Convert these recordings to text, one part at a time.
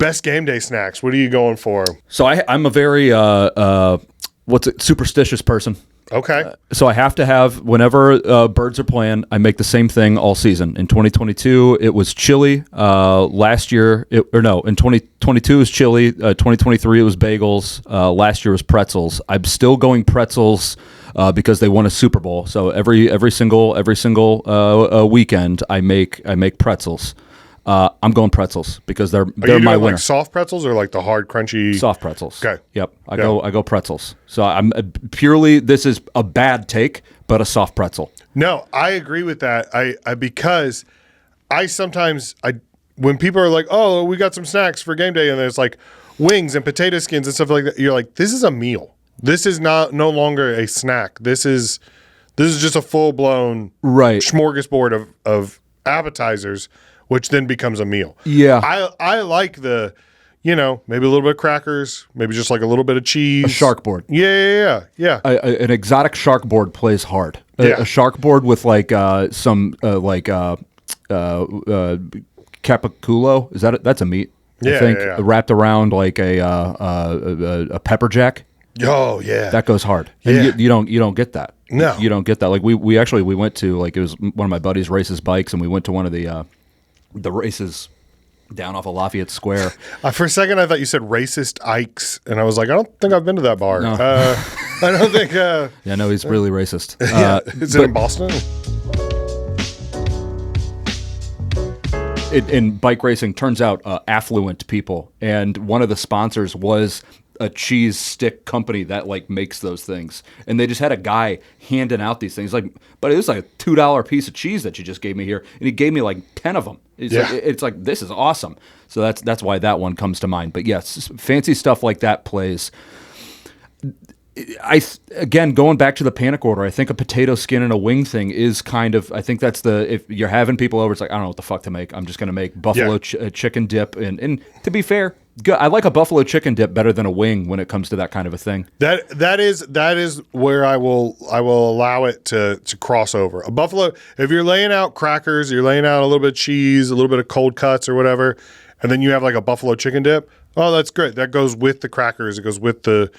Best game day snacks. What are you going for? So I'm a very superstitious person. Okay. So I have to have, whenever birds are playing, I make the same thing all season. In 2022, it was chili. Last year, in 2022 it was chili. 2023 it was bagels. Last year was pretzels. I'm still going pretzels because they won a Super Bowl. So every single weekend I make pretzels. I'm going pretzels because they're my winner. Like soft pretzels or like the hard crunchy Soft pretzels. Okay. Yep. I go pretzels. So I'm purely, this is a bad take, but a soft pretzel. No, I agree with that. Because I sometimes when people are like, "Oh, we got some snacks for game day," and there's like wings and potato skins and stuff like that, you're like, "This is a meal. This is no longer a snack. This is just a full blown smorgasbord of appetizers." Which then becomes a meal. Yeah. I like the, maybe a little bit of crackers, maybe just like a little bit of cheese. A shark board. Yeah. An exotic shark board plays hard. A shark board with like some capiculo. That's a meat. I think wrapped around like a pepper jack. Oh yeah, that goes hard. And you don't get that. No, you don't get that. Like we went to, like, it was one of my buddies races bikes, and we went to one of the races down off of Lafayette Square. For a second, I thought you said racist Ike's, and I was like, I don't think I've been to that bar. No. I don't think. Yeah, no, he's really racist. Is it in Boston? In bike racing, turns out affluent people, and one of the sponsors was a cheese stick company that like makes those things, and they just had a guy handing out these things, like, but it was like a $2 piece of cheese that you just gave me here, and he gave me like 10 of them. It's like this is awesome. So that's why that one comes to mind. But yes, fancy stuff like that plays. Again, going back to the panic order, I think a potato skin and a wing thing is kind of, I think that's if you're having people over, it's like, I don't know what the fuck to make. I'm just going to make buffalo chicken dip. And to be fair, I like a buffalo chicken dip better than a wing when it comes to that kind of a thing. That is where I will allow it to cross over. A buffalo, if you're laying out crackers, you're laying out a little bit of cheese, a little bit of cold cuts or whatever, and then you have like a buffalo chicken dip. Oh, that's great. That goes with the crackers. It goes with the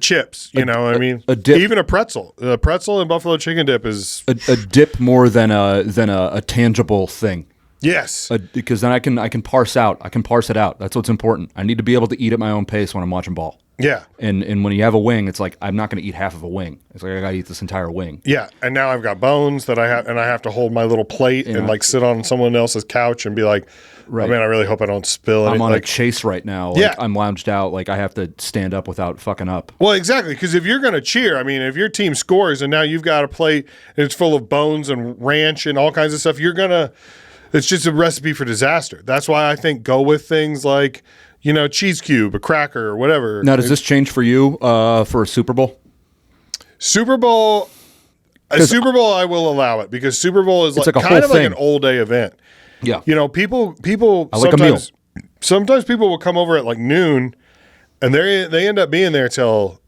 chips. You know what I mean? A dip, even a pretzel. A pretzel and buffalo chicken dip is a dip more than a tangible thing. Yes, because then I can parse out. I can parse it out. That's what's important. I need to be able to eat at my own pace when I'm watching ball. Yeah, and when you have a wing, it's like I'm not going to eat half of a wing. It's like I got to eat this entire wing. Yeah, and now I've got bones that I have to hold my little plate and like sit on someone else's couch and be like, right. Oh, man, I really hope I don't spill it. I'm on a chase right now. Like, I'm lounged out. Like I have to stand up without fucking up. Well, exactly, because if you're going to cheer, I mean, if your team scores and now you've got a plate and it's full of bones and ranch and all kinds of stuff, it's just a recipe for disaster. That's why I think go with things like, cheese cube, a cracker, or whatever. Now, does this change for you for a Super Bowl? Super Bowl, I will allow it because Super Bowl is like kind of like an all day event. Yeah, people. I like a meal. Sometimes people will come over at like noon, and they end up being there till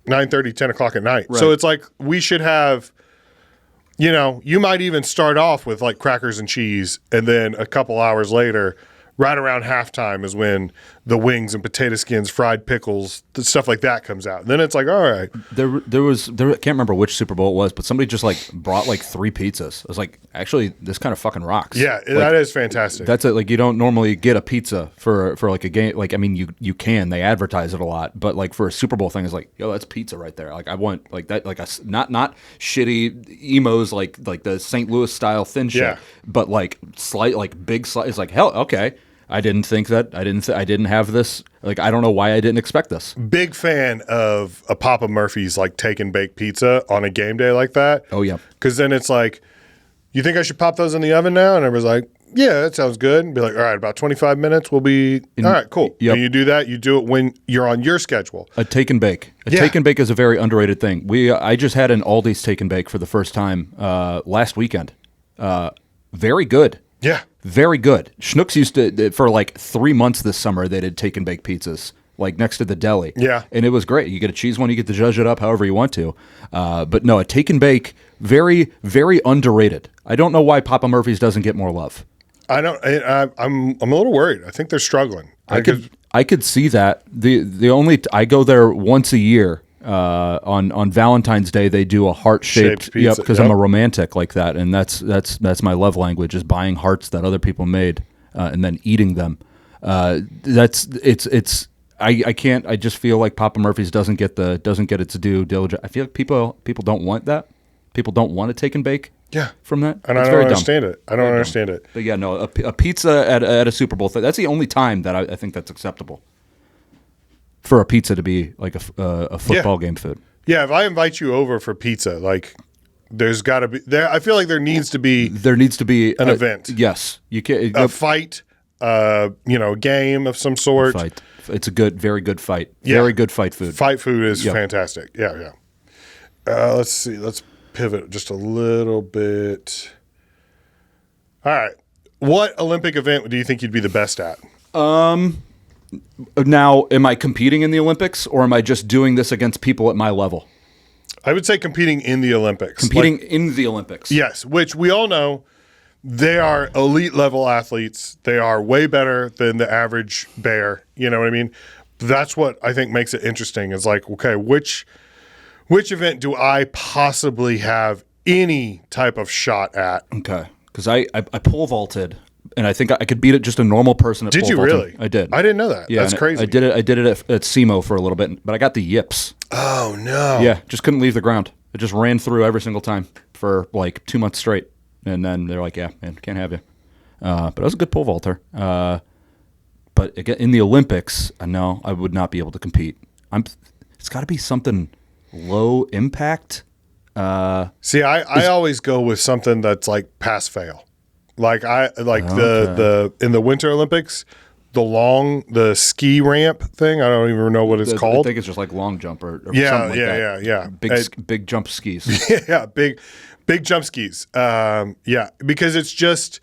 9:30, 10 o'clock at night. Right. So it's like we should have. You might even start off with like crackers and cheese, and then a couple hours later, right around halftime is when the wings and potato skins, fried pickles, stuff like that comes out. And then it's like, all right. There was I can't remember which Super Bowl it was, but somebody just like brought like 3 pizzas. I was like, actually, this kind of fucking rocks. Yeah, like, that is fantastic. That's it. Like you don't normally get a pizza for like a game. Like I mean, you can. They advertise it a lot, but like for a Super Bowl thing, it's like, yo, that's pizza right there. Like I want like that, like a not shitty emos like the St. Louis style thin shit, but like slight like big slice. It's like hell, okay. I didn't think that. I didn't have this. Like, I don't know why I didn't expect this. Big fan of a Papa Murphy's, like, take and bake pizza on a game day like that. Oh, yeah. Because then it's like, you think I should pop those in the oven now? And everybody's like, yeah, that sounds good. And be like, all right, about 25 minutes, we'll be, all right, cool. Yep. And you do that. You do it when you're on your schedule. A take and bake. Take and bake is a very underrated thing. I just had an Aldi's take and bake for the first time last weekend. Very good. Yeah. Very good. Schnucks used to, for like 3 months this summer, they did take and bake pizzas, like next to the deli. Yeah. And it was great. You get a cheese one, you get to judge it up however you want to. But no, a take and bake, very, very underrated. I don't know why Papa Murphy's doesn't get more love. I'm a little worried. I think they're struggling. I could see that. I go there once a year. On Valentine's Day, they do a heart-shaped pizza. Yep, because I'm a romantic like that, and that's my love language, is buying hearts that other people made and then eating them. I can't. I just feel like Papa Murphy's doesn't get its due diligence. I feel like people don't want that. People don't want to take and bake. Yeah. From that, and I don't understand it. I don't understand it. But yeah, no, a pizza at a Super Bowl. That's the only time that I think that's acceptable. For a pizza to be like a football game food. Yeah, if I invite you over for pizza, like there's got to be there. I feel like there needs to be an event. Yes, you can a fight. A game of some sort. Fight. It's a very good fight. Yeah. Very good fight food. Fight food is fantastic. Yeah. Let's see. Let's pivot just a little bit. All right. What Olympic event do you think you'd be the best at? Now, am I competing in the Olympics, or am I just doing this against people at my level? I would say competing in the Olympics. In the Olympics. Yes, which we all know they are elite level athletes. They are way better than the average bear. You know what I mean? That's what I think makes it interesting. Is like, okay, which event do I possibly have any type of shot at? Okay, because I pole vaulted. And I think I could beat it just a normal person at pole vaulting. Did you really? I did. I didn't know that. Yeah, that's crazy. I did it at Sycamore for a little bit, but I got the yips. Oh, no. Yeah, just couldn't leave the ground. It just ran through every single time for like 2 months straight. And then they're like, yeah, man, can't have you. But I was a good pole vaulter. But again, in the Olympics, no, I would not be able to compete. It's got to be something low impact. See, I always go with something that's like pass fail. Like the in the Winter Olympics, the ski ramp thing. I don't even know what it's called. I think it's just like long jump or something like that. Yeah. Big jump skis. Yeah, big jump skis. Because it's just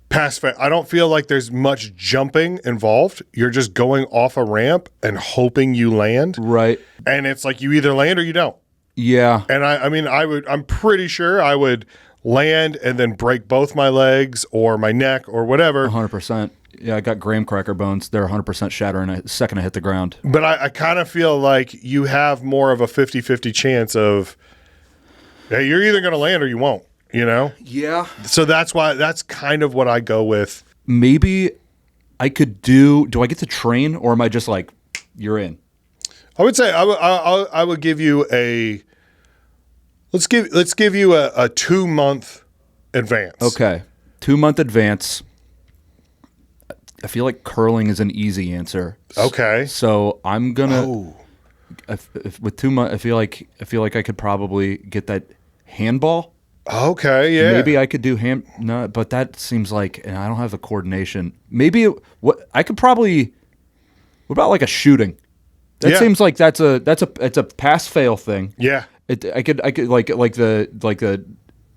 pass fail. I don't feel like there's much jumping involved. You're just going off a ramp and hoping you land. Right. And it's like you either land or you don't. Yeah. And I'm pretty sure I would land and then break both my legs or my neck or whatever. 100%. Yeah, I got graham cracker bones. They're 100% shattering the second I hit the ground. But I kind of feel like you have more of a 50-50 chance of, hey, you're either going to land or you won't, you know? Yeah. So that's kind of what I go with. Maybe I could do I get to train, or am I just like, you're in? I would say I would give you let's give you a 2-month advance. Okay. 2-month advance. I feel like curling is an easy answer. Okay. So I'm gonna. With 2 months, I feel like I could probably get that handball. Okay. Yeah. Maybe I could do No, but that seems like, and I don't have the coordination. Maybe I could probably. What about like a shooting? That seems like it's a pass fail thing. Yeah. I could like the.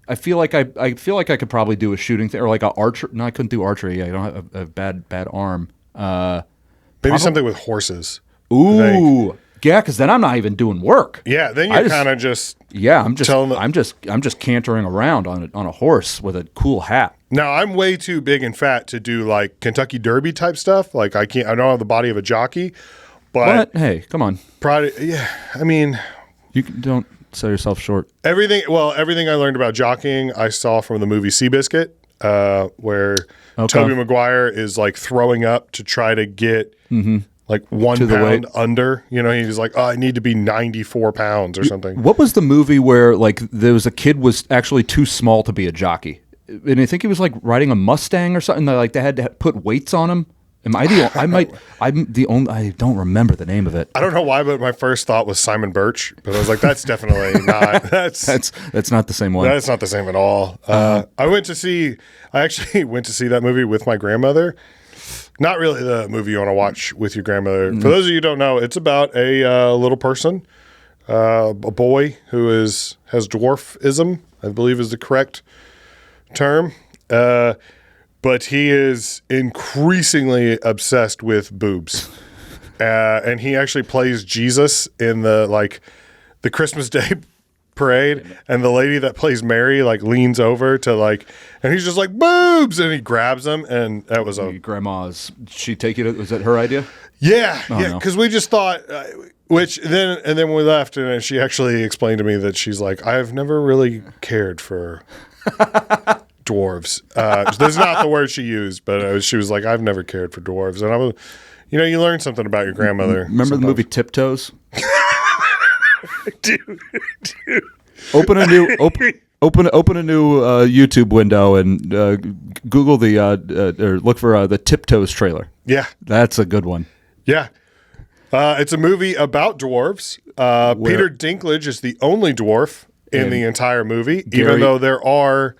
I feel like I could probably do a shooting thing, or like a archer. No, I couldn't do archery. I don't have a bad arm. Maybe something with horses. Ooh, yeah, because then I'm not even doing work. Yeah, then you're kind of just. Yeah, I'm just cantering around on a horse with a cool hat. Now I'm way too big and fat to do like Kentucky Derby type stuff. Like I don't have the body of a jockey. But hey, come on. Yeah, I mean, you don't sell yourself short. Everything I learned about jockeying, I saw from the movie Seabiscuit, where Tobey Maguire is like throwing up to try to get like 1 pound under. You know, he's like, I need to be 94 pounds or something. What was the movie where like there was a kid was actually too small to be a jockey? And I think he was like riding a Mustang or something. Like they had to put weights on him. I'm the only. I don't remember the name of it. I don't know why, but my first thought was Simon Birch. But I was like, that's definitely not. That's not the same one. That's not the same at all. I actually went to see that movie with my grandmother. Not really the movie you want to watch with your grandmother. For those of you who don't know, it's about a little person, a boy who has dwarfism, I believe is the correct term. But he is increasingly obsessed with boobs. And he actually plays Jesus in the Christmas Day parade, and the lady that plays Mary like leans over to like, and he's just like boobs, and he grabs them, and that was grandma's. She take it? Was that her idea? Yeah, because we just thought, and then we left, and she actually explained to me that she's like, I've never really cared for dwarves. That's not the word she used, but she was like, I've never cared for dwarves, and I was, you learn something about your grandmother. Remember the movie Tiptoes? Dude. Open a new YouTube window and Google or look for the Tiptoes trailer. Yeah, that's a good one. Yeah, it's a movie about dwarves. Peter Dinklage is the only dwarf in the entire movie, even though there are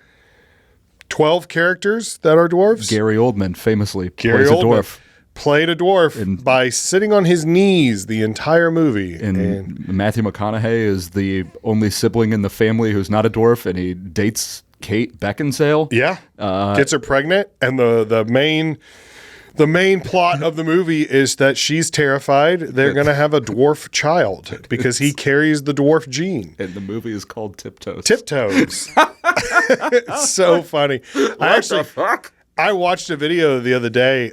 12 characters that are dwarves. Gary Oldman famously plays a dwarf. Played a dwarf by sitting on his knees the entire movie. And Matthew McConaughey is the only sibling in the family who's not a dwarf, and he dates Kate Beckinsale. Yeah, gets her pregnant, and the main plot of the movie is that she's terrified they're going to have a dwarf child because he carries the dwarf gene. And the movie is called Tiptoes. Tiptoes. It's so funny. What the fuck? I watched a video the other day.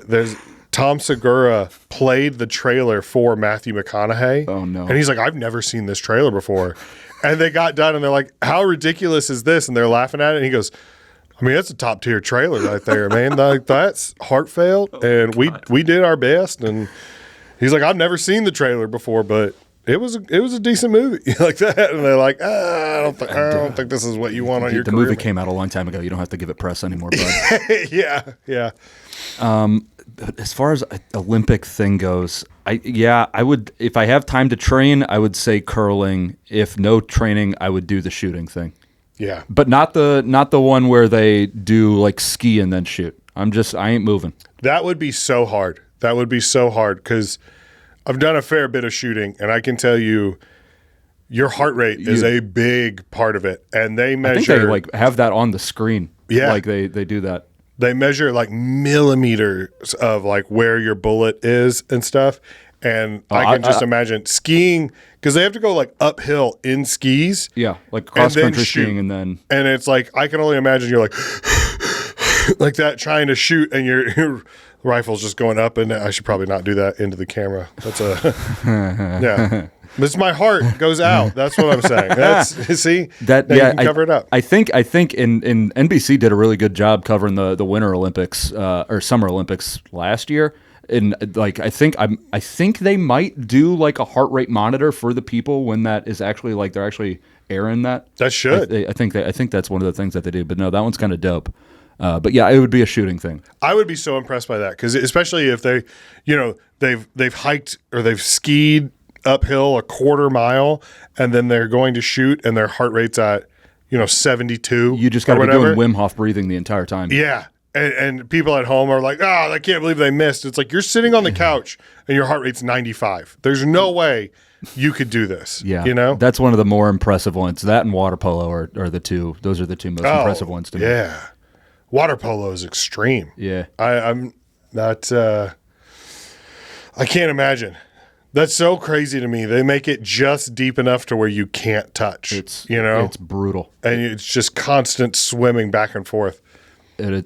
There's Tom Segura played the trailer for Matthew McConaughey. Oh, no. And he's like, I've never seen this trailer before. And they got done and they're like, how ridiculous is this? And they're laughing at it. And he goes, I mean, that's a top tier trailer right there, man. Like, that's heartfelt. And we did our best. And he's like, I've never seen the trailer before, but it was a decent movie like that. And they're like, I don't think this is what you want on your career. The movie came out a long time ago. You don't have to give it press anymore, bud. Yeah. But as far as Olympic thing goes, I would, if I have time to train, I would say curling. If no training, I would do the shooting thing. Yeah. But not the one where they do like ski and then shoot. I ain't moving. That would be so hard. Because I've done a fair bit of shooting, and I can tell you, your heart rate is a big part of it. And they measure. I think they like have that on the screen. Yeah, like they do that. They measure like millimeters of like where your bullet is and stuff. And I can just imagine skiing, because they have to go like uphill in skis. Yeah, like cross country skiing, and it's like I can only imagine you're like like that trying to shoot, and your rifle's just going up, and I should probably not do that into the camera. That's yeah. But my heart goes out. That's what I'm saying. You can cover it up. I think in NBC did a really good job covering the Winter Olympics or Summer Olympics last year. And like I think they might do like a heart rate monitor for the people when that is actually like they're actually airing that. That should. I think that's one of the things that they do. But no, that one's kind of dope. But yeah, it would be a shooting thing. I would be so impressed by that, because especially if they, they've hiked or they've skied uphill a quarter mile, and then they're going to shoot, and their heart rate's at 72. You just got to be doing Wim Hof breathing the entire time. Yeah, and people at home are like, I can't believe they missed. It's like you're sitting on the couch and your heart rate's 95. There's no way you could do this. Yeah, that's one of the more impressive ones. That and water polo are the two. Those are the two most impressive ones to me. Yeah. Water polo is extreme. Yeah. I'm not, I can't imagine. That's so crazy to me. They make it just deep enough to where you can't touch. It's brutal. And it's just constant swimming back and forth.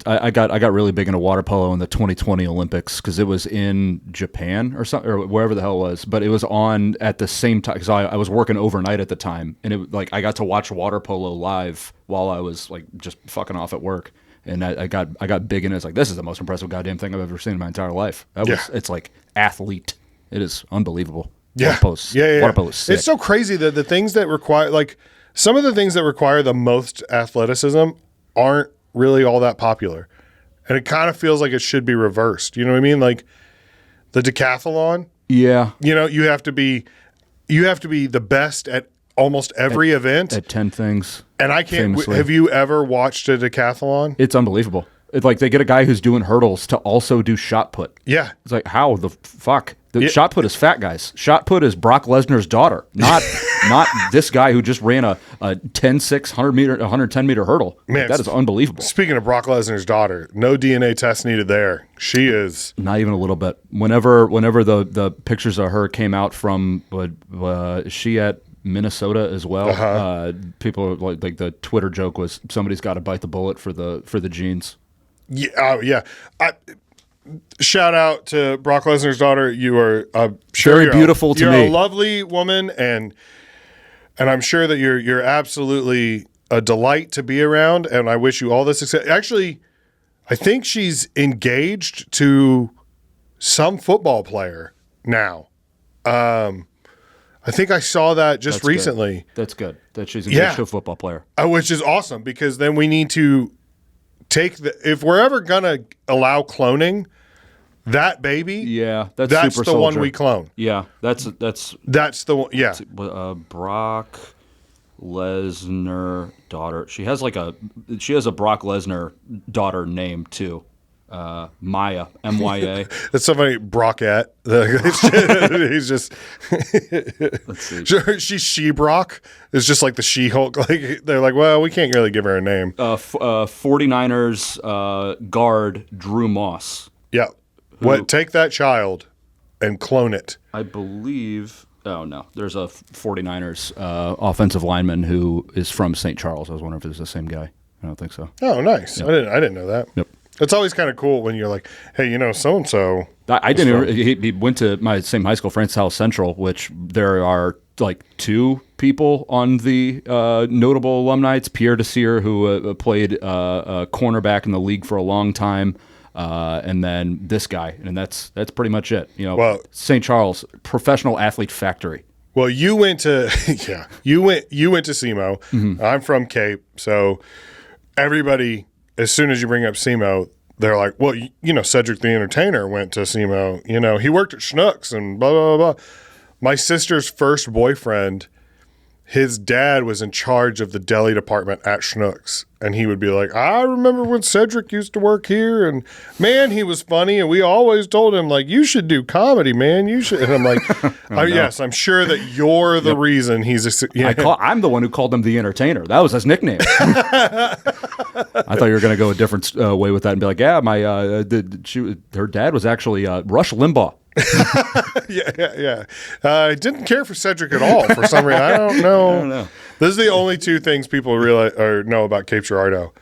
I got really big into water polo in the 2020 Olympics, because it was in Japan or something, or wherever the hell it was, but it was on at the same time, because I was working overnight at the time, and it like I got to watch water polo live while I was like just fucking off at work. And I got big in it. It's like, this is the most impressive goddamn thing I've ever seen in my entire life. It's like athlete. It is unbelievable. Yeah. Water polo is sick. It's so crazy that the things that require, like, some of the things that require the most athleticism aren't really all that popular. And it kind of feels like it should be reversed. You know what I mean? Like the decathlon. Yeah. You have to be the best at almost every event. At 10 things. And I can't. Famously. Have you ever watched a decathlon? It's unbelievable. It's like they get a guy who's doing hurdles to also do shot put. Yeah. It's like, how the fuck? Shot put is fat guys. Shot put is Brock Lesnar's daughter, not this guy who just ran a 10-6, 110 meter hurdle. Man, that is unbelievable. Speaking of Brock Lesnar's daughter, no DNA test needed there. She is not even a little bit. Whenever the pictures of her came out from she at Minnesota as well. People are like the Twitter joke was somebody's got to bite the bullet for the jeans. Yeah, yeah. Shout out to Brock Lesnar's daughter. You are sure very beautiful to me. You're a lovely woman, and I'm sure that you're absolutely a delight to be around. And I wish you all the success. Actually, I think she's engaged to some football player now. I think I saw that just recently. Good. That's good. That she's engaged to a football player. Which is awesome, because then we need to if we're ever gonna allow cloning, that baby, that's super the one we clone. Yeah, that's the one. Yeah, Brock Lesnar daughter. She has a Brock Lesnar daughter name too. Maya, Mya. It's somebody Brockette. He's just. Let's see. She's She-Brock. It's just like the She-Hulk. Like they're like, well, we can't really give her a name. 49ers guard Drew Moss. Yeah. Take that child and clone it. I believe. Oh no, there's a 49ers offensive lineman who is from St. Charles. I was wondering if it's the same guy. I don't think so. Oh, nice. Yep. I didn't know that. Yep. It's always kind of cool when you're like, hey, so-and-so. I didn't. He went to my same high school, France South Central, which there are like two people on the notable alumni. It's Pierre Desir, who played cornerback in the league for a long time, and then this guy, and that's pretty much it. St. Charles, professional athlete factory. Well, you went to you went to SEMO. Mm-hmm. I'm from Cape, so everybody. As soon as you bring up SEMO, they're like, well, Cedric the Entertainer went to SEMO. He worked at Schnucks and blah, blah, blah, blah. My sister's first boyfriend, his dad was in charge of the deli department at Schnucks. And he would be like, I remember when Cedric used to work here. And, man, he was funny. And we always told him, like, you should do comedy, man. You should. And I'm like, yes, I'm sure that you're the reason he's I'm the one who called him the Entertainer. That was his nickname. I thought you were going to go a different way with that and be like, yeah, her dad was actually Rush Limbaugh. Yeah. I didn't care for Cedric at all for some reason. I don't know. This is the only two things people realize or know about Cape Girardeau.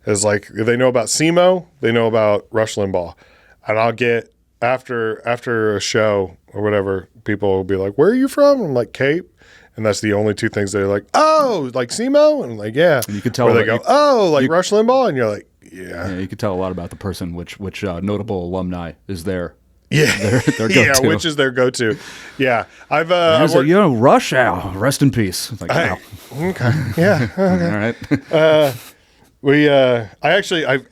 Is like if they know about SEMO, they know about Rush Limbaugh. And I'll get after a show or whatever, people will be like, "Where are you from?" I'm like, "Cape." And that's the only two things they're like, "Oh, like SEMO?" And I'm like, "Yeah." And you can tell. Or they go, "Oh, like Rush Limbaugh," and you're like, "Yeah." You can tell a lot about the person which notable alumni is there. Yeah, their go-to. Which is their go-to. Yeah, I've Rush Hour, rest in peace. It's like, wow. Okay, yeah, okay. All right.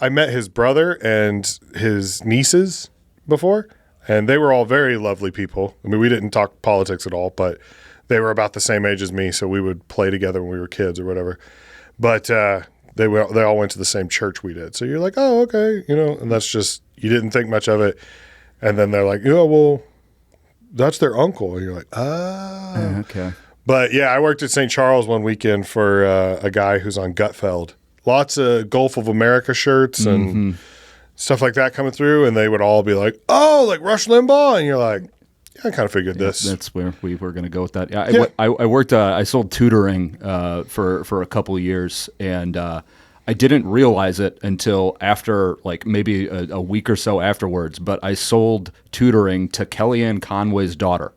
I met his brother and his nieces before, and they were all very lovely people. I mean, we didn't talk politics at all, but they were about the same age as me, so we would play together when we were kids or whatever. But they all went to the same church we did, so you're like, oh, okay, and that's just you didn't think much of it. And then they're like, well, that's their uncle. And you're like, oh. Okay. But, yeah, I worked at St. Charles one weekend for a guy who's on Gutfeld. Lots of Gulf of America shirts and stuff like that coming through. And they would all be like, oh, like Rush Limbaugh. And you're like, yeah, I kind of figured this. That's where we were going to go with that. Yeah, I worked, I sold tutoring for a couple of years. And I didn't realize it until after, like maybe a week or so afterwards, but I sold tutoring to Kellyanne Conway's daughter.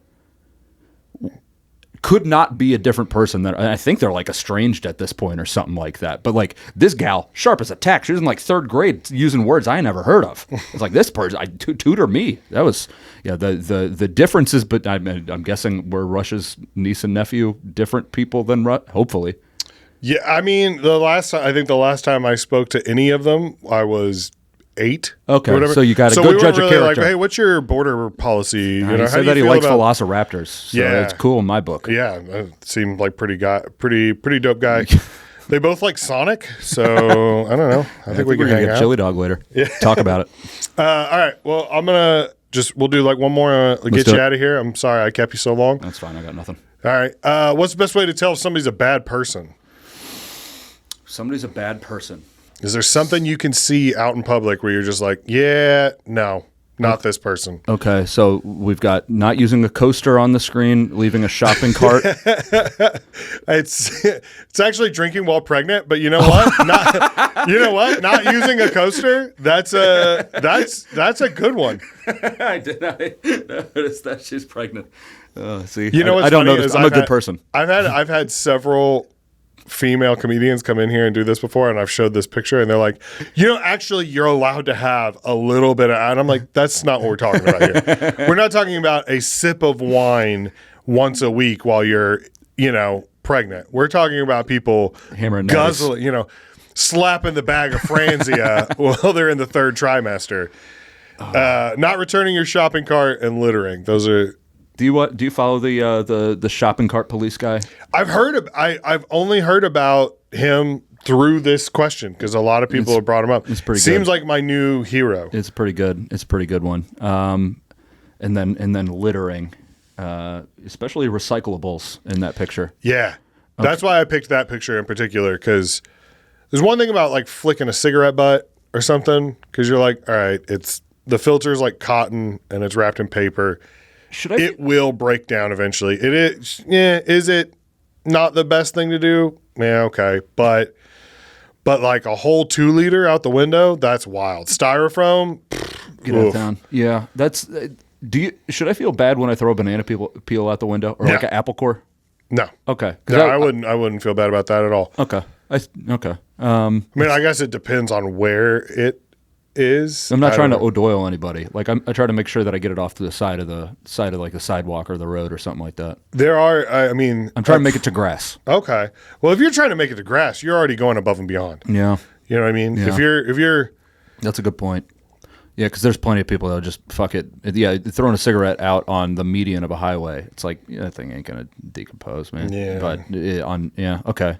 Could not be a different person. I think they're like estranged at this point or something like that. But like this gal, sharp as a tack, she was in like third grade using words I never heard of. It's like this person, tutor me. That was, the differences, but I'm guessing were Rush's niece and nephew different people than Rush, hopefully. Yeah, I mean, the last time I spoke to any of them, I was 8. Okay, or whatever. So you got to go judge a character. Like, hey, what's your border policy? He said that he likes velociraptors. So it's cool in my book. Yeah, it seemed like pretty dope guy. They both like Sonic, so I don't know. I think we can hang out. Chili dog later. Yeah. Talk about it. All right. Well, we'll do like one more. Get you out of here. I'm sorry I kept you so long. That's fine. I got nothing. All right. What's the best way to tell if somebody's a bad person? Somebody's a bad person. Is there something you can see out in public where you're just like, yeah, no, not this person. Okay, so we've got not using a coaster on the screen, leaving a shopping cart. It's actually drinking while pregnant, but you know what? Not using a coaster. That's a good one. I did not notice that she's pregnant. See, you know what's I don't funny notice. is I'm a good person. I've had several female comedians come in here and do this before, and I've showed this picture, and they're like, actually, you're allowed to have a little bit of, and I'm like, that's not what we're talking about here. We're not talking about a sip of wine once a week while you're, pregnant. We're talking about people hammering guzzling, slapping the bag of Franzia while they're in the third trimester. Not returning your shopping cart and littering. Those are. Do you follow the shopping cart police guy? I've only heard about him through this question because a lot of people have brought him up. It's pretty Seems good. like my new hero. It's pretty good. It's a pretty good one. And then littering, especially recyclables in that picture. Yeah, that's why I picked that picture in particular because there's one thing about like flicking a cigarette butt or something because you're like, all right, the filter's like cotton and it's wrapped in paper. It will break down eventually. It is. Yeah. Is it not the best thing to do? Yeah. Okay. But like a whole 2 liter out the window, that's wild. Styrofoam. Get out of town. Yeah. That's. Should I feel bad when I throw a banana peel out the window or like an apple core? No. Okay. No, I wouldn't feel bad about that at all. Okay. Okay. I mean, I guess it depends on where it is. I'm not trying to O'Doyle anybody. Like I try to make sure that I get it off to the side of like the sidewalk or the road or something like that. There are. I mean, I'm trying to make it to grass. Okay. Well, if you're trying to make it to grass, you're already going above and beyond. Yeah. You know what I mean? Yeah. If you're. That's a good point. Yeah, because there's plenty of people that'll just fuck it. Yeah, throwing a cigarette out on the median of a highway. It's like that thing ain't gonna decompose, man. Yeah. But okay.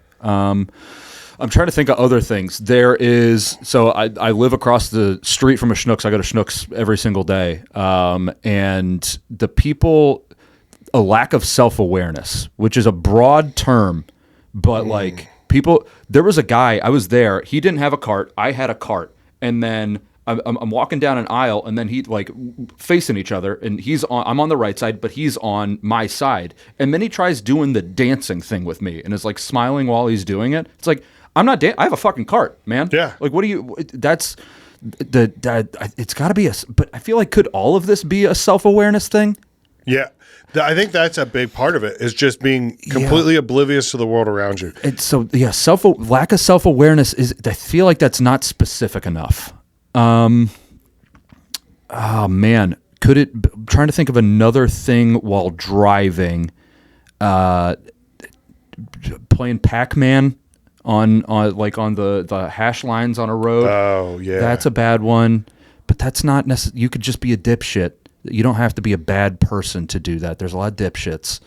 I'm trying to think of other things. There is, so I live across the street from a Schnucks. I go to Schnucks every single day. And the people, a lack of self-awareness, which is a broad term, but like people, there was a guy, I was there, he didn't have a cart, I had a cart. And then I'm walking down an aisle and then he like facing each other and I'm on the right side, but he's on my side. And then he tries doing the dancing thing with me and is like smiling while he's doing it. It's like, I'm not. I have a fucking cart, man. Yeah. Like, what do you? That's it's got to be But I feel like could all of this be a self-awareness thing? Yeah, I think that's a big part of it. Is just being completely oblivious to the world around you. It's so lack of self-awareness is. I feel like that's not specific enough. Oh man, could it? I'm trying to think of another thing while driving. Playing Pac-Man. On the hash lines on a road. Oh, yeah. That's a bad one. But that's not necessarily... You could just be a dipshit. You don't have to be a bad person to do that. There's a lot of dipshits.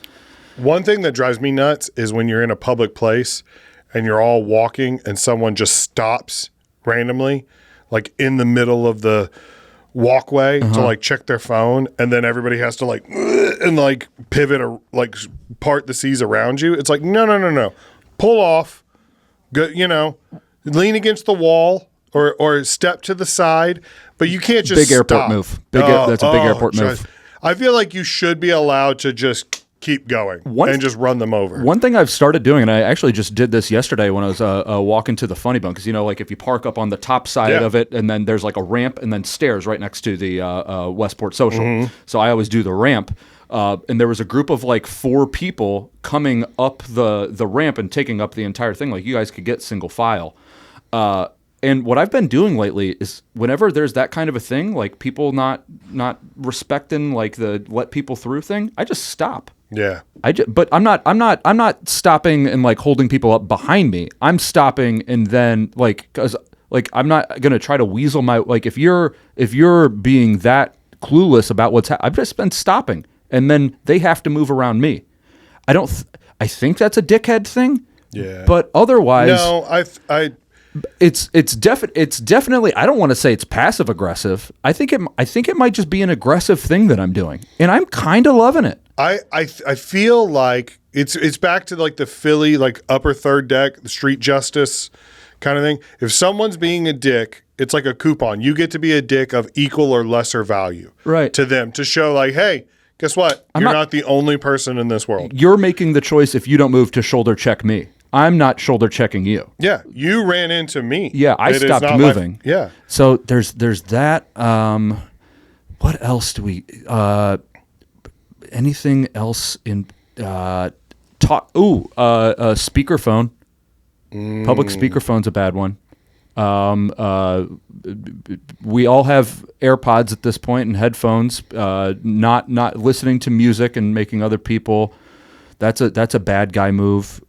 One thing that drives me nuts is when you're in a public place and you're all walking and someone just stops randomly, like in the middle of the walkway to like check their phone, and then everybody has to like and like pivot or like part the seas around you. It's like, no. Pull off. Go, lean against the wall or step to the side, but you can't just big airport stop. move. That's a big airport move. I feel like you should be allowed to just keep going and just run them over. One thing I've started doing, and I actually just did this yesterday when I was walking to the Funny Bone, because like if you park up on the top side of it, and then there's like a ramp and then stairs right next to the Westport Social. So I always do the ramp. And there was a group of like 4 people coming up the ramp and taking up the entire thing. Like you guys could get single file. And what I've been doing lately is whenever there's that kind of a thing, like people not respecting like the let people through thing, I just stop. Yeah. But I'm not stopping and like holding people up behind me. I'm stopping and then cause I'm not going to try to weasel my, like if you're being that clueless about what's I've just been stopping. And then they have to move around me. I think that's a dickhead thing. Yeah. But otherwise, no, it's definitely. I don't want to say it's passive aggressive. I think it might just be an aggressive thing that I'm doing, and I'm kind of loving it. I feel like it's back to like the Philly like upper third deck, the street justice kind of thing. If someone's being a dick it's like a coupon. You get to be a dick of equal or lesser value to them to show like, hey, guess what? You're not the only person in this world. You're making the choice if you don't move to shoulder check me. I'm not shoulder checking you. Yeah, you ran into me. Yeah, I stopped moving. Yeah. So there's that. What else do we? Anything else in talk? Speakerphone. Public speakerphone's a bad one. We all have AirPods at this point and headphones. Not listening to music and making other people. That's a bad guy move.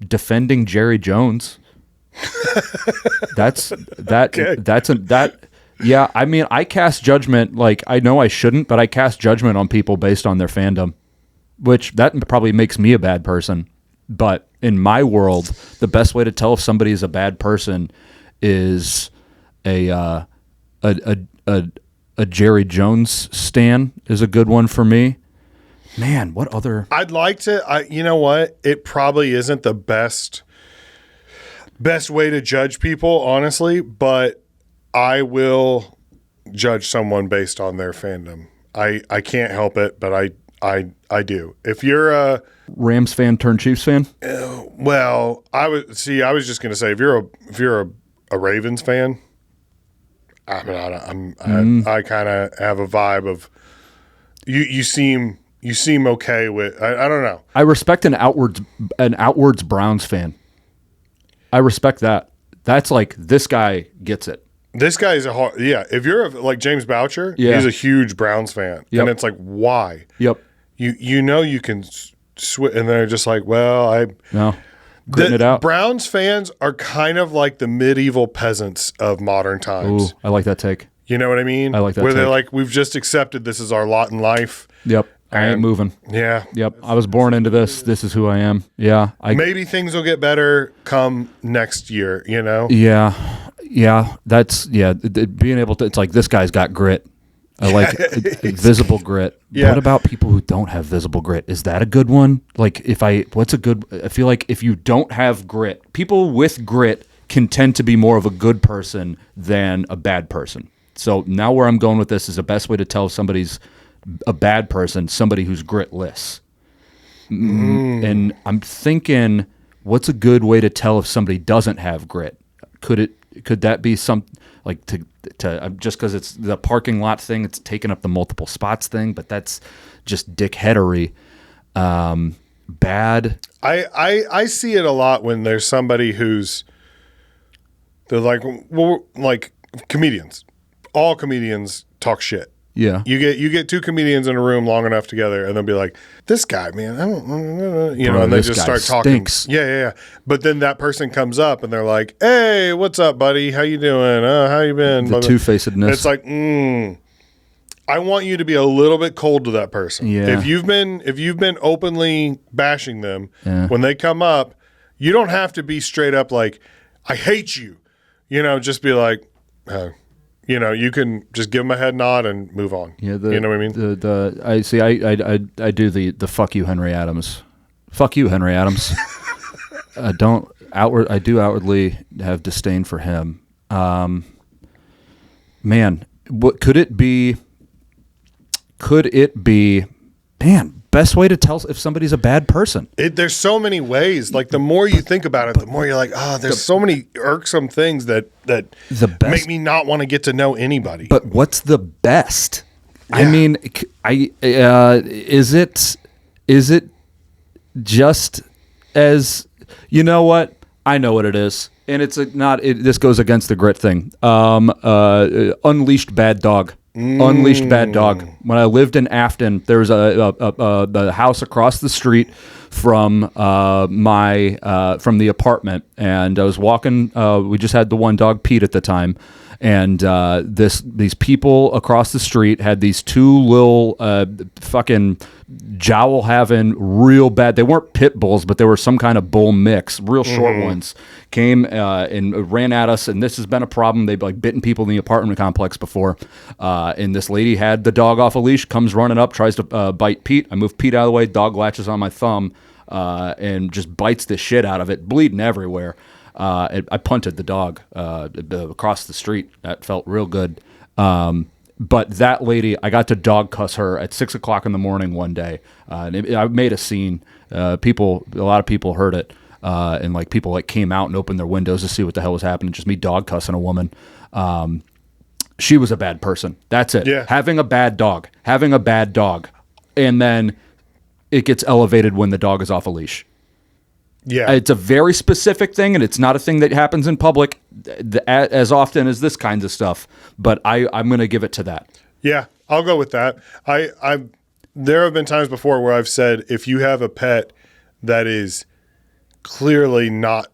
Defending Jerry Jones. Yeah, I mean, I cast judgment. Like, I know I shouldn't, but I cast judgment on people based on their fandom, which that probably makes me a bad person. But in my world, the best way to tell if somebody is a bad person is a Jerry Jones stan is a good one for me. Man, what other? I'd like to. You know what? It probably isn't the best way to judge people, honestly, but I will judge someone based on their fandom. I can't help it, but I do. If you're a Rams fan turned Chiefs fan, well, I was just gonna say if you're a Ravens fan, I kind of have a vibe of you seem okay with. I don't know. I respect an outwards Browns fan. I respect that. That's like, this guy gets it. This guy is if you're like James Boucher, he's a huge Browns fan. Yep. And it's like, why? Yep. You know you can switch, and they're just like, well, gritting it out. Browns fans are kind of like the medieval peasants of modern times. Ooh, I like that take. You know what I mean? I like that Where take. they're like, we've just accepted this is our lot in life. Yep. I ain't moving. Yeah. Yep. I was born into this. This is who I am. Yeah. Maybe things will get better come next year, you know? Yeah. Yeah. That's, being able to, it's like, this guy's got grit. I like visible grit. Yeah. What about people who don't have visible grit? Is that a good one? Like, I feel like if you don't have grit, people with grit can tend to be more of a good person than a bad person. So now where I'm going with this is the best way to tell if somebody's a bad person, somebody who's gritless. And I'm thinking, what's a good way to tell if somebody doesn't have grit? Could that be some, like, to just because it's the parking lot thing, it's taking up the multiple spots thing, but that's just dickheadery. Bad. I see it a lot when there's somebody they're like, well, like comedians. All comedians talk shit. Yeah. You get two comedians in a room long enough together, and they'll be like, "This guy, man, I don't," and they just start talking. Stinks. Yeah. But then that person comes up, and they're like, "Hey, what's up, buddy? How you doing? How you been?" The two-facedness. It's like, I want you to be a little bit cold to that person. Yeah. If you've been openly bashing them, when they come up, you don't have to be straight up like, "I hate you." Just be like, you can just give them a head nod and move on. Yeah, you know what I mean? I do the fuck you, Henry Adams. Fuck you, Henry Adams. I do outwardly have disdain for him. Man, what could it be? Man, best way to tell if somebody's a bad person. There's so many ways. Like, the more you think about it, the more you're like, there's so many irksome things that make me not want to get to know anybody. But what's the best? Yeah. I mean, is it just as, you know what? I know what it is. And it's this goes against the grit thing. Unleashed bad dog. Unleashed bad dog. When I lived in Afton, there was the house across the street from from the apartment, and I was walking. We just had the one dog, Pete, at the time, and these people across the street had these two little fucking jowl having real bad. They weren't pit bulls, but they were some kind of bull mix, real short ones. Came and ran at us, and this has been a problem. They've like bitten people in the apartment complex before. And this lady had the dog off a leash, comes running up, tries to bite Pete. I move Pete out of the way. Dog latches on my thumb and just bites the shit out of it, bleeding everywhere. I punted the dog across the street. That felt real good. But that lady, I got to dog cuss her at 6 o'clock in the morning one day. And I made a scene. A lot of people heard it. And like people like came out and opened their windows to see what the hell was happening. Just me dog cussing a woman. She was a bad person. That's it. Yeah. Having a bad dog. And then it gets elevated when the dog is off a leash. Yeah. It's a very specific thing, and it's not a thing that happens in public as often as this kinds of stuff. But I'm going to give it to that. Yeah, I'll go with that. There have been times before where I've said, if you have a pet that is clearly not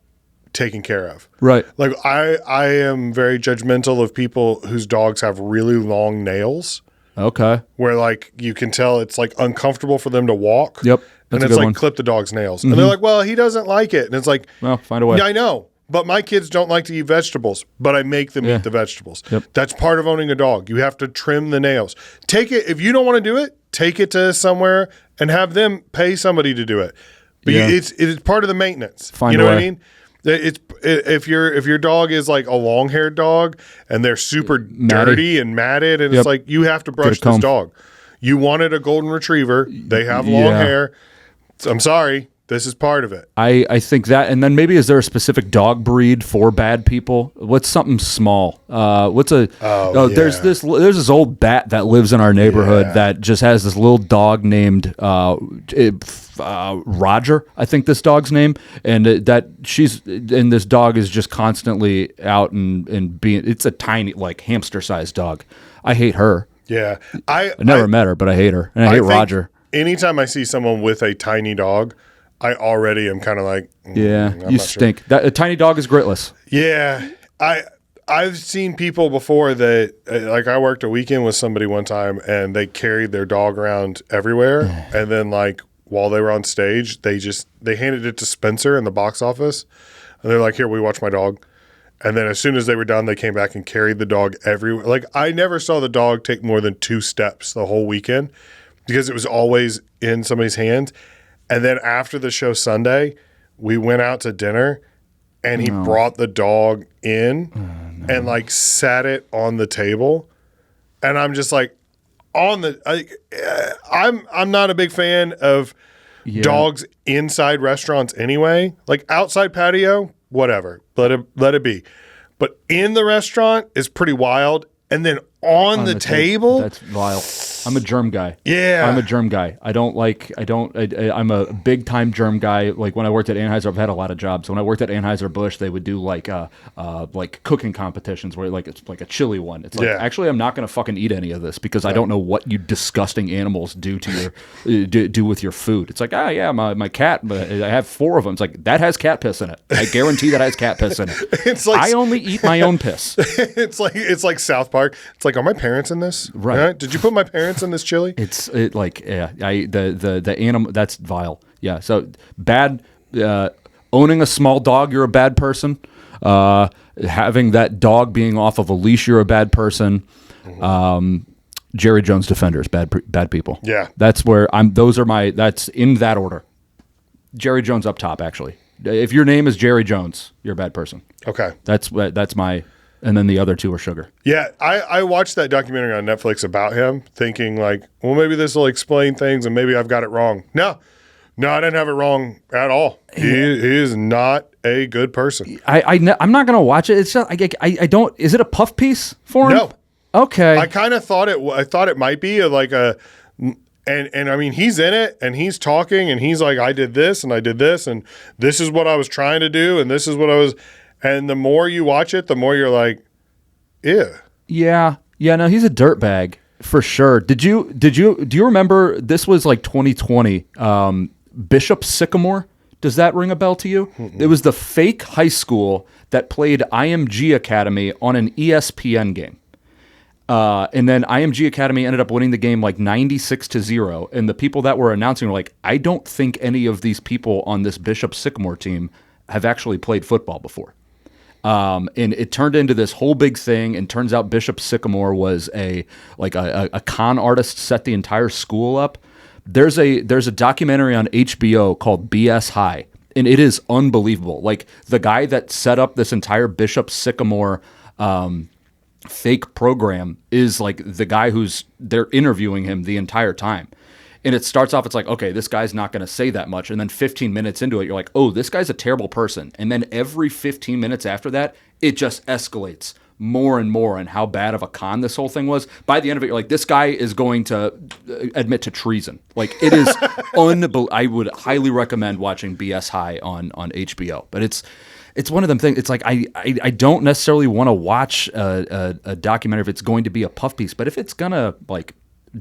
taken care of. Right. Like I am very judgmental of people whose dogs have really long nails. Okay. Where like you can tell it's like uncomfortable for them to walk. Yep. And it's like clip the dog's nails. Mm-hmm. And they're like, well, he doesn't like it. And it's like, well, find a way. Yeah, I know. But my kids don't like to eat vegetables, but I make them eat the vegetables. Yep. That's part of owning a dog. You have to trim the nails. Take it. If you don't want to do it, take it to somewhere and have them pay somebody to do it. But it's part of the maintenance. Find you know a way. what I mean? If your dog is like a long-haired dog and they're super dirty and matted, and it's like you have to brush this dog. You wanted a golden retriever. They have long hair. I'm sorry. This is part of it. I think that, and then maybe is there a specific dog breed for bad people? What's something small? There's this old bat that lives in our neighborhood that just has this little dog named Roger. I think this dog's name, and this dog is just constantly out and being. It's a tiny like hamster sized dog. I hate her. Yeah, I never met her, but I hate her, and I hate Roger. Anytime I see someone with a tiny dog, I already am kind of like, you stink. Sure. A tiny dog is gritless. Yeah, I've seen people before that, like I worked a weekend with somebody one time, and they carried their dog around everywhere, and then like while they were on stage, they handed it to Spencer in the box office, and they're like, "Here, we watch my dog." And then as soon as they were done, they came back and carried the dog everywhere. Like I never saw the dog take more than 2 steps the whole weekend, because it was always in somebody's hands. And then after the show Sunday, we went out to dinner, and he brought the dog in and like sat it on the table. And I'm just like, I'm not a big fan of dogs inside restaurants anyway. Like outside patio, whatever, let it be. But in the restaurant is pretty wild. And then on the table, that's vile. I'm a germ guy. Yeah. I'm a germ guy. I'm a big time germ guy. Like when I worked at Anheuser, I've had a lot of jobs. When I worked at Anheuser-Busch, they would do like cooking competitions where like it's like a chili one. It's like, actually, I'm not going to fucking eat any of this because I don't know what you disgusting animals do to your do with your food. It's like, my cat, but I have 4 of them. It's like, that has cat piss in it. I guarantee that has cat piss in it. It's like, I only eat my own piss. It's like South Park. It's like, are my parents in this? Right. Did you put my parents in this chili? The animal, that's vile. Yeah. So bad, owning a small dog, you're a bad person. Having that dog being off of a leash, you're a bad person. Jerry Jones defenders, bad people. Yeah. That's where that's in that order. Jerry Jones up top, actually. If your name is Jerry Jones, you're a bad person. Okay. That's my, and then the other 2 are sugar. Yeah, I watched that documentary on Netflix about him, thinking like, well, maybe this will explain things, and maybe I've got it wrong. No, I didn't have it wrong at all. He is not a good person. I'm not gonna watch it. It's just I don't. Is it a puff piece for him? No. Okay. I kind of thought it. I thought it might be like a. And I mean, he's in it, and he's talking, and he's like, I did this, and I did this, and this is what I was trying to do, and this is what I was. And the more you watch it, the more you're like, ew. Yeah. No, he's a dirtbag for sure. Do you remember? This was like 2020. Bishop Sycamore. Does that ring a bell to you? Mm-mm. It was the fake high school that played IMG Academy on an ESPN game. And then IMG Academy ended up winning the game like 96-0. And the people that were announcing were like, I don't think any of these people on this Bishop Sycamore team have actually played football before. And it turned into this whole big thing, and turns out Bishop Sycamore was a con artist, set the entire school up. There's a documentary on HBO called BS High, and it is unbelievable. Like the guy that set up this entire Bishop Sycamore fake program is like the guy they're interviewing him the entire time. And it starts off, it's like, okay, this guy's not going to say that much. And then 15 minutes into it, you're like, oh, this guy's a terrible person. And then every 15 minutes after that, it just escalates more and more and how bad of a con this whole thing was. By the end of it, you're like, this guy is going to admit to treason. Like, it is unbelievable. I would highly recommend watching BS High on HBO. But it's one of them things. It's like I don't necessarily want to watch a documentary if it's going to be a puff piece. But if it's going to, like,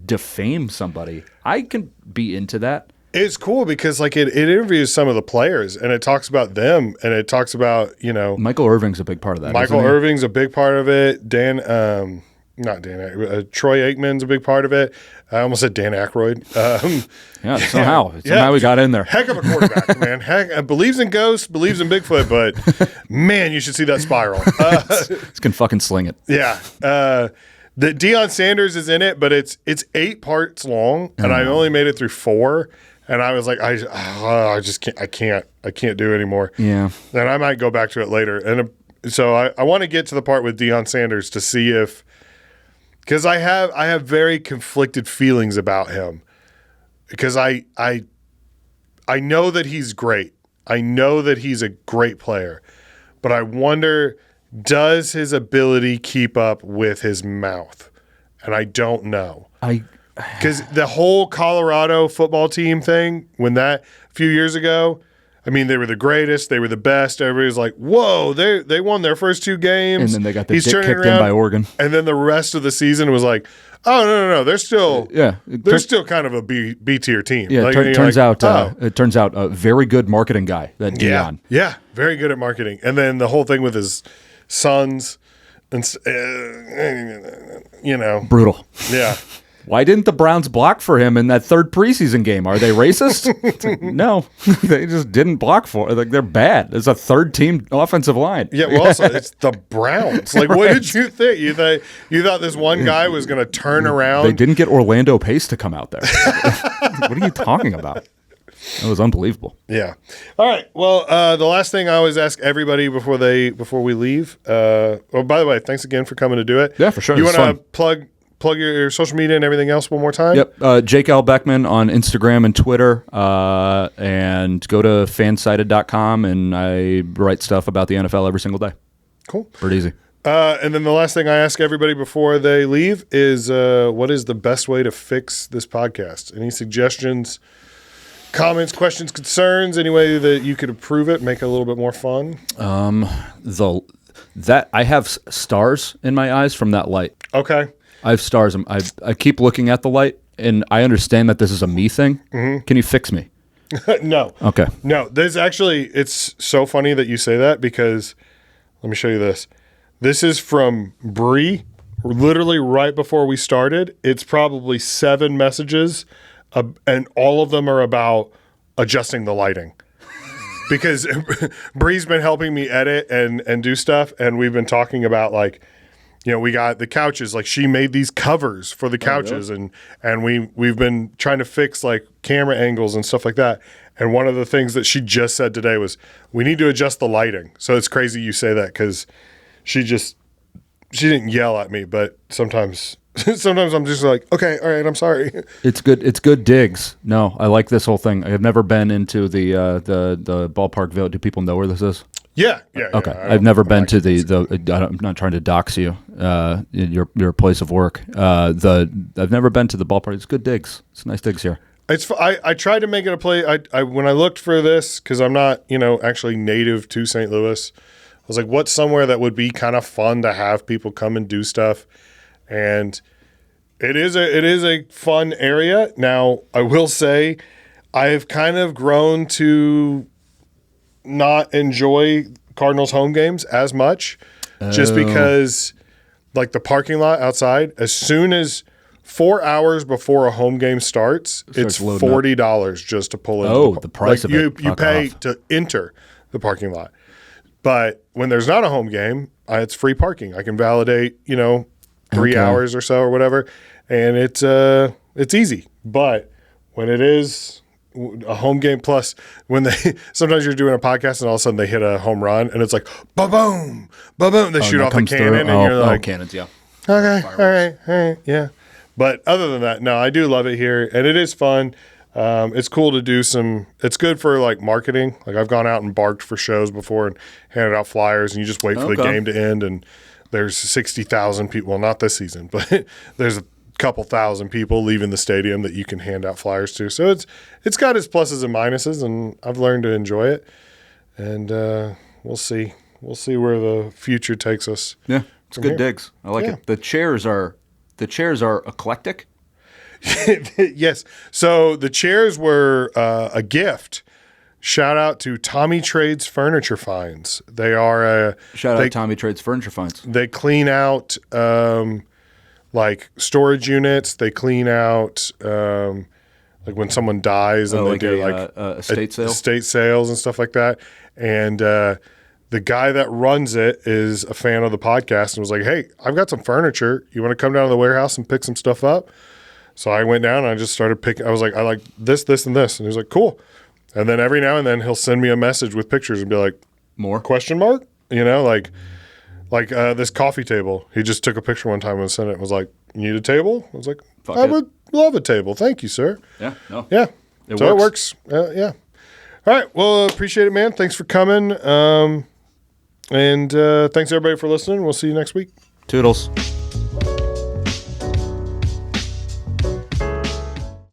defame somebody, I can be into that. It's cool because like it interviews some of the players and it talks about them and it talks about, Michael Irving's a big part of that. Michael Irving's a big part of it. Troy Aikman's a big part of it. I almost said Dan Aykroyd. Somehow we got in there. Heck of a quarterback, man. Believes in ghosts, believes in Bigfoot, but man, you should see that spiral. This can fucking sling it. Yeah. The Deion Sanders is in it, but it's 8 parts long, and I only made it through 4. And I was like, I just can't. I can't do it anymore. Yeah. And I might go back to it later. And so I want to get to the part with Deion Sanders to see if, because I have very conflicted feelings about him, because I know that he's great. I know that he's a great player, but I wonder, does his ability keep up with his mouth? And I don't know. Because the whole Colorado football team thing, when that a few years ago, I mean, they were the greatest, they were the best. Everybody was like, whoa, they won their first 2 games. And then they got the dick kicked in by Oregon. And then the rest of the season was like, oh, no. They're still still kind of a B tier team. Yeah, like, it turns out a very good marketing guy, that Deion. Yeah, very good at marketing. And then the whole thing with his sons, and brutal. Yeah. Why didn't the Browns block for him in that 3rd preseason game? Are they racist? No, they just didn't block for it. Like, they're bad. It's a 3rd team offensive line. Yeah, well, also it's the Browns. Like, what did you think? You thought this one guy was going to turn around? They didn't get Orlando Pace to come out there. What are you talking about? That was unbelievable. Yeah. All right. Well, the last thing I always ask everybody before we leave. By the way, thanks again for coming to do it. Yeah, for sure. You want to plug your social media and everything else one more time? Yep. Jake L. Beckman on Instagram and Twitter. And go to fansided.com, and I write stuff about the NFL every single day. Cool. Pretty easy. And then the last thing I ask everybody before they leave is, what is the best way to fix this podcast? Any suggestions, comments, questions, concerns, any way that you could improve it, make it a little bit more fun? That I have stars in my eyes from that light. Okay. I have stars. I keep looking at the light, and I understand that this is a me thing. Mm-hmm. Can you fix me? No. Okay. No, it's so funny that you say that, because let me show you this. This is from Bree, literally right before we started. It's probably 7 messages, and all of them are about adjusting the lighting. Because Bree's been helping me edit and do stuff, and we've been talking about, like, we got the couches. Like, she made these covers for the couches, and we've been trying to fix, like, camera angles and stuff like that. And one of the things that she just said today was, we need to adjust the lighting. So it's crazy you say that, because she didn't yell at me, but sometimes I'm just like, okay, all right, I'm sorry. It's good digs. No, I like this whole thing. I have never been into the ballpark village. Do people know where this is? Yeah. Okay, I've never been to I'm not trying to dox you. Your place of work. I've never been to the ballpark. It's good digs. It's nice digs here. I tried to make it a play. I when I looked for this, because I'm not actually native to St. Louis, I was like, what's somewhere that would be kind of fun to have people come and do stuff? And it is a fun area. Now, I will say, I've kind of grown to not enjoy Cardinals home games as much, just because, like, the parking lot outside, as soon as 4 hours before a home game starts, it's $40 just to pull in. Oh, the price of it. You pay to enter the parking lot. But when there's not a home game, it's free parking. I can validate, 3 hours or so or whatever, and it's easy. But when it is a home game plus when they sometimes you're doing a podcast and all of a sudden they hit a home run and it's like ba-boom, ba-boom. They shoot off the cannon and you're like, cannons, yeah. Okay, all right, yeah. But other than that, no, I do love it here, and it is fun. It's cool to do it's good for like marketing. Like I've gone out and barked for shows before and handed out flyers, and you just wait for the game to end, and there's 60,000 people. Well, not this season, but there's a couple thousand people leaving the stadium that you can hand out flyers to. So it's got its pluses and minuses, and I've learned to enjoy it. And we'll see where the future takes us. Yeah, it's good digs. I like it. The chairs are eclectic. Yes. So the chairs were a gift. Shout out to Tommy Trades Furniture Finds. They are shout out to Tommy Trades Furniture Finds. They clean out like storage units. They clean out like when someone dies and they do estate sales and stuff like that. And the guy that runs it is a fan of the podcast and was like, "Hey, I've got some furniture. You want to come down to the warehouse and pick some stuff up?" So I went down and I just started picking. I was like, "I like this, this, and this." And he was like, "Cool." And then every now and then he'll send me a message with pictures and be like, "More?" Question mark? You know, like this coffee table. He just took a picture one time and sent it and was like, "You need a table?" I was like, "I would love a table. Thank you, sir." Yeah. No. Yeah. It works. Yeah. All right. Well, appreciate it, man. Thanks for coming. And thanks everybody for listening. We'll see you next week. Toodles.